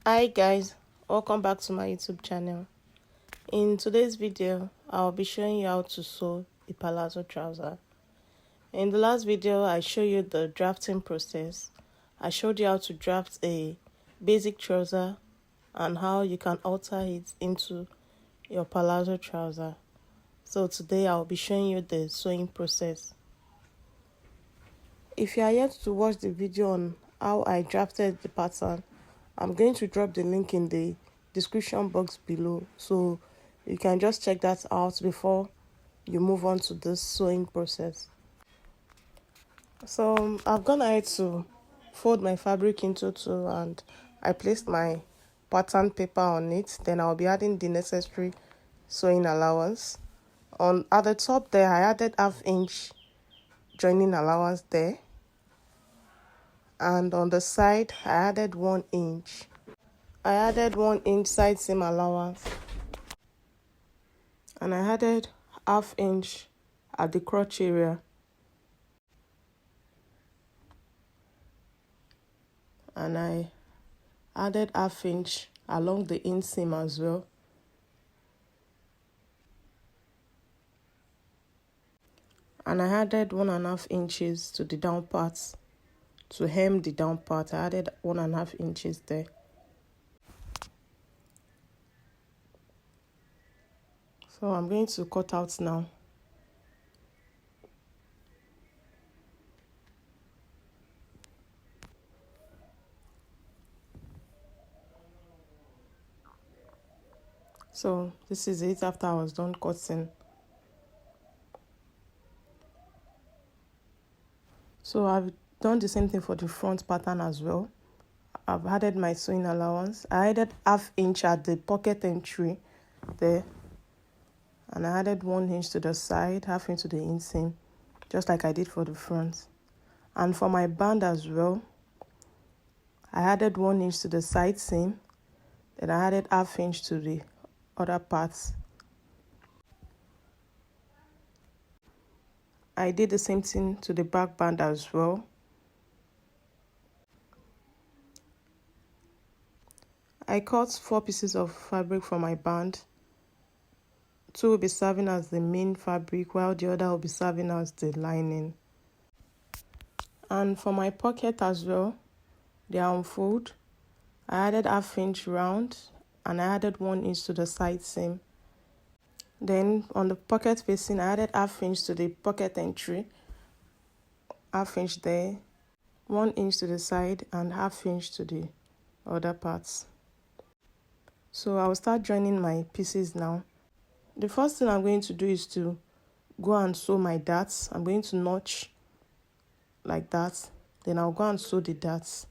Hi guys, welcome back to my YouTube channel. In today's video, I'll be showing you how to sew a palazzo trouser. In the last video, I showed you the drafting process. I showed you how to draft a basic trouser and how you can alter it into your palazzo trouser. So today I'll be showing you the sewing process. If you are yet to watch the video on how I drafted the pattern, I'm going to drop the link in the description box below, so you can just check that out before you move on to this sewing process. So I've gone ahead to fold my fabric into two and I placed my pattern paper on it. Then I'll be adding the necessary sewing allowance. At the top there, I added 1/2 inch joining allowance there. And on the side, I added 1 inch. I added 1 inch side seam allowance. And I added 1/2 inch at the crotch area. And I added 1/2 inch along the inseam as well. And I added 1.5 inches to the down part. To hem the down part, I added 1.5 inches there. So I'm going to cut out now. So this is it after I was done cutting. So I've done the same thing for the front pattern as well. I've added my sewing allowance. I added 1/2 inch at the pocket entry there. And I added 1 inch to the side, 1/2 inch to the inseam, just like I did for the front. And for my band as well, I added 1 inch to the side seam. Then I added 1/2 inch to the other parts. I did the same thing to the back band as well. I cut 4 pieces of fabric from my band. 2 will be serving as the main fabric, while the other will be serving as the lining. And for my pocket as well, they are unfold. I added 1/2 inch round and I added 1 inch to the side seam. Then on the pocket facing, I added 1/2 inch to the pocket entry, 1/2 inch there, 1 inch to the side and 1/2 inch to the other parts. So I will start joining my pieces now. The first thing I'm going to do is to go and sew my darts. I'm going to notch like that. Then I'll go and sew the darts.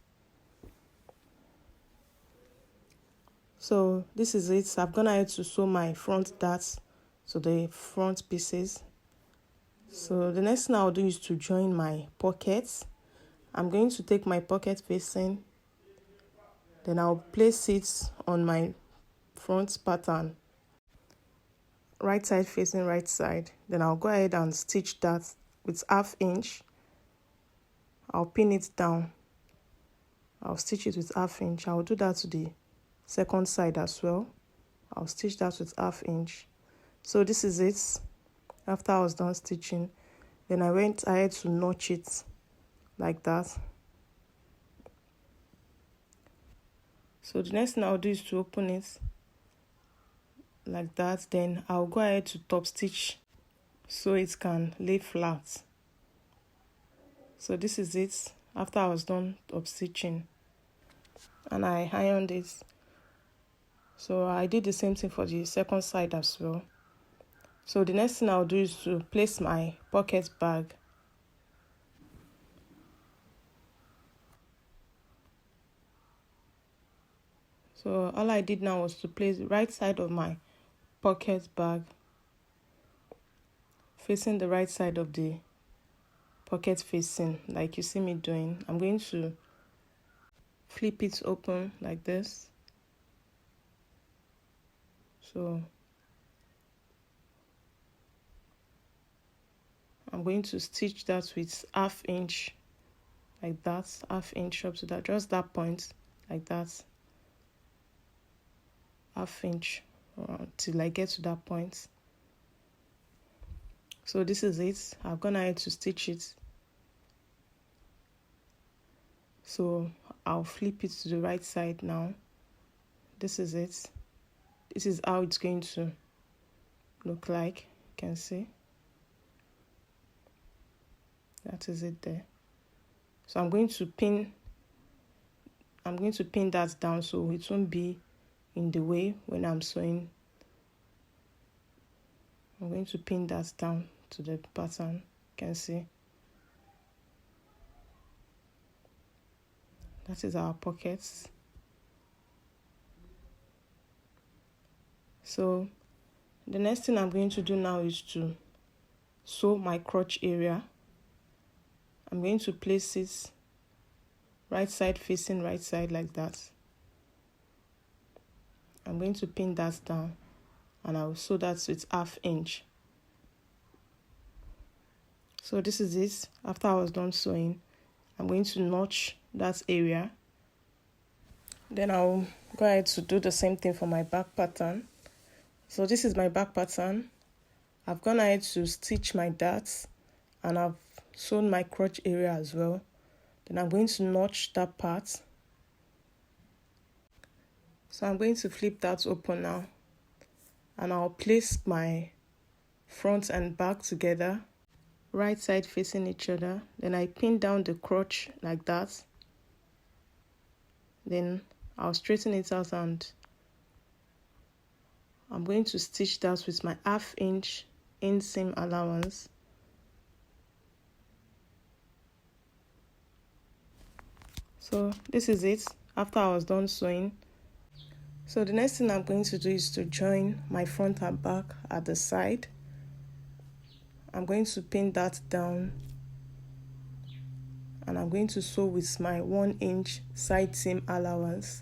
So this is it. I've gone ahead to sew my front darts to the front pieces. So the next thing I'll do is to join my pockets. I'm going to take my pocket facing. Then I'll place it on my front pattern. Right side facing right side. Then I'll go ahead and stitch that with 1/2 inch. I'll pin it down. I'll stitch it with 1/2 inch. I'll do that to the second side as well. I'll stitch that with 1/2 inch. So this is it. After I was done stitching, then I went ahead to notch it like that. So the next thing I'll do is to open it like that. Then I'll go ahead to top stitch so it can lay flat. So this is it after I was done top stitching, and I ironed it. So I did the same thing for the second side as well. So the next thing I'll do is to place my pocket bag. So all I did now was to place the right side of my pocket bag facing the right side of the pocket facing, like you see me doing. I'm going to flip it open like this. So I'm going to stitch that with 1/2 inch like that, 1/2 inch up to that, just that point like that. half inch till I get to that point. So this is it. I've gone ahead to stitch it. So I'll flip it to the right side now. This is it. This is how it's going to look like. You can see. That is it there. So I'm going to pin that down so it won't be in the way when I'm sewing. I'm going to pin that down to the pattern. You can see. That is our pockets. So the next thing I'm going to do now is to sew my crotch area. I'm going to place it right side facing right side like that. I'm going to pin that down and I'll sew that with half inch. So this is it. After I was done sewing, I'm going to notch that area. Then I'll go ahead to do the same thing for my back pattern. So this is my back pattern. I've gone ahead to stitch my darts and I've sewn my crotch area as well. Then I'm going to notch that part. So I'm going to flip that open now. And I'll place my front and back together, right side facing each other. Then I pin down the crotch like that. Then I'll straighten it out and I'm going to stitch that with my half inch inseam allowance. So this is it after I was done sewing. So the next thing I'm going to do is to join my front and back at the side. I'm going to pin that down and I'm going to sew with my 1 inch side seam allowance.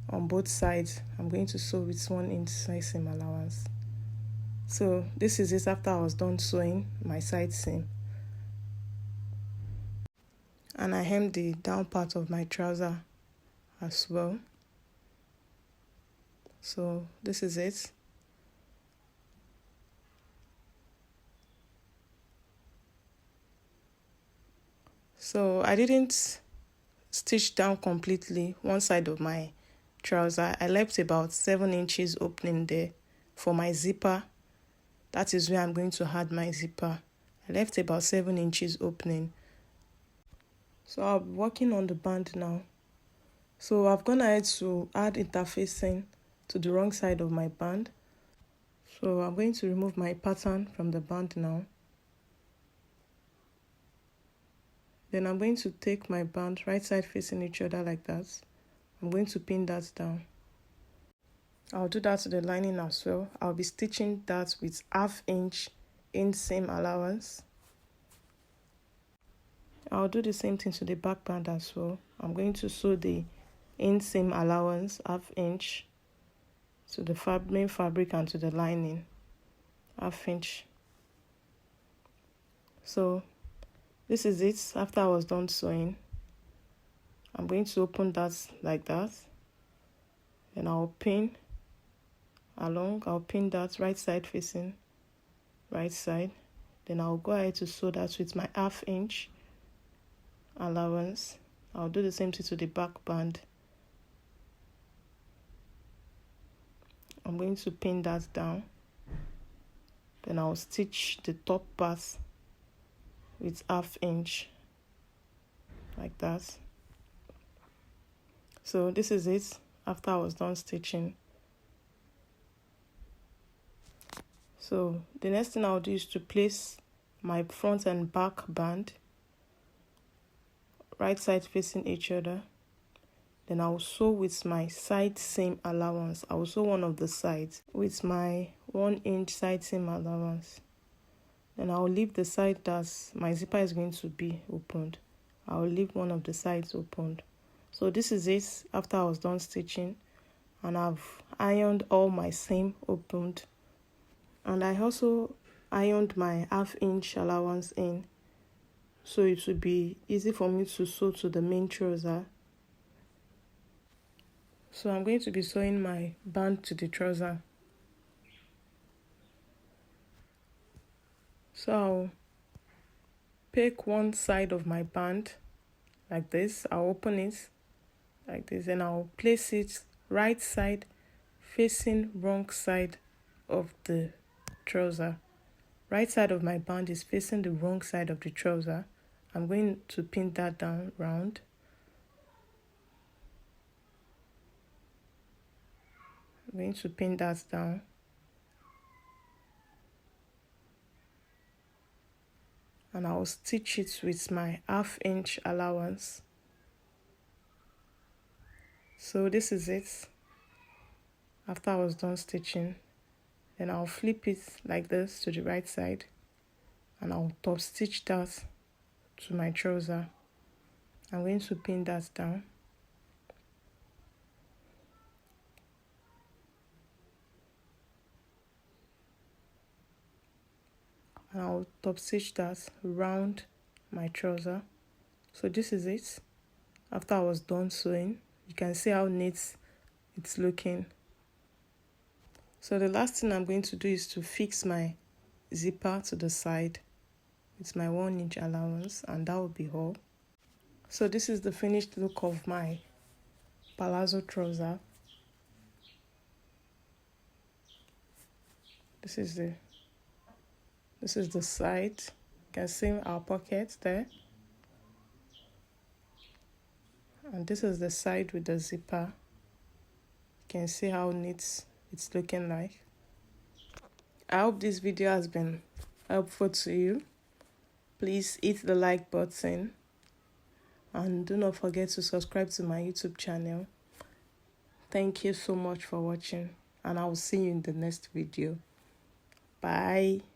On both sides, I'm going to sew with 1 inch side seam allowance. So this is it after I was done sewing my side seam. And I hemmed the down part of my trouser as well. So this is it. So I didn't stitch down completely one side of my trouser. I left about 7 inches opening there for my zipper. That is where I'm going to add my zipper. I left about 7 inches opening. So I'll be working on the band now. So I've gone ahead to add interfacing to the wrong side of my band. So I'm going to remove my pattern from the band now. Then I'm going to take my band right side facing each other like that. I'm going to pin that down. I'll do that to the lining as well. I'll be stitching that with half inch inseam allowance. I'll do the same thing to the back band as well. I'm going to sew the inseam allowance half inch to the main fabric and to the lining, half inch. So this is it after I was done sewing. I'm going to open that like that. Then I'll pin along. I'll pin that right side facing right side. Then I'll go ahead to sew that with my half inch allowance. I'll do the same thing to the back band. I'm going to pin that down. Then I'll stitch the top part with half inch like that. So this is it after I was done stitching. So the next thing I'll do is to place my front and back band right side facing each other. Then I'll sew with my side seam allowance. I'll sew one of the sides with my 1 inch side seam allowance. Then I'll leave the side that my zipper is going to be opened. I'll leave one of the sides opened. So this is it after I was done stitching, and I've ironed all my seam opened. And I also ironed my half inch allowance in. so it will be easy for me to sew to the main trouser. So I'm going to be sewing my band to the trouser. So I'll pick one side of my band like this. I'll open it like this, and I'll place it right side facing wrong side of the trouser. Right side of my band is facing the wrong side of the trouser. I'm going to pin that down round. I'm going to pin that down. And I'll stitch it with my 1/2 inch allowance. So this is it. After I was done stitching, then I'll flip it like this to the right side, and I'll top stitch that to my trouser. I'm going to pin that down. And I'll top stitch that around my trouser. So this is it. After I was done sewing, you can see how neat it's looking. So the last thing I'm going to do is to fix my zipper to the side with my 1 inch allowance, and that will be all. So this is the finished look of my palazzo trouser. This is the side. You can see our pocket there. And this is the side with the zipper. You can see how neat it's looking like. I hope this video has been helpful to you. Please hit the like button and do not forget to subscribe to my YouTube channel. Thank you so much for watching, and I will see you in the next video. Bye.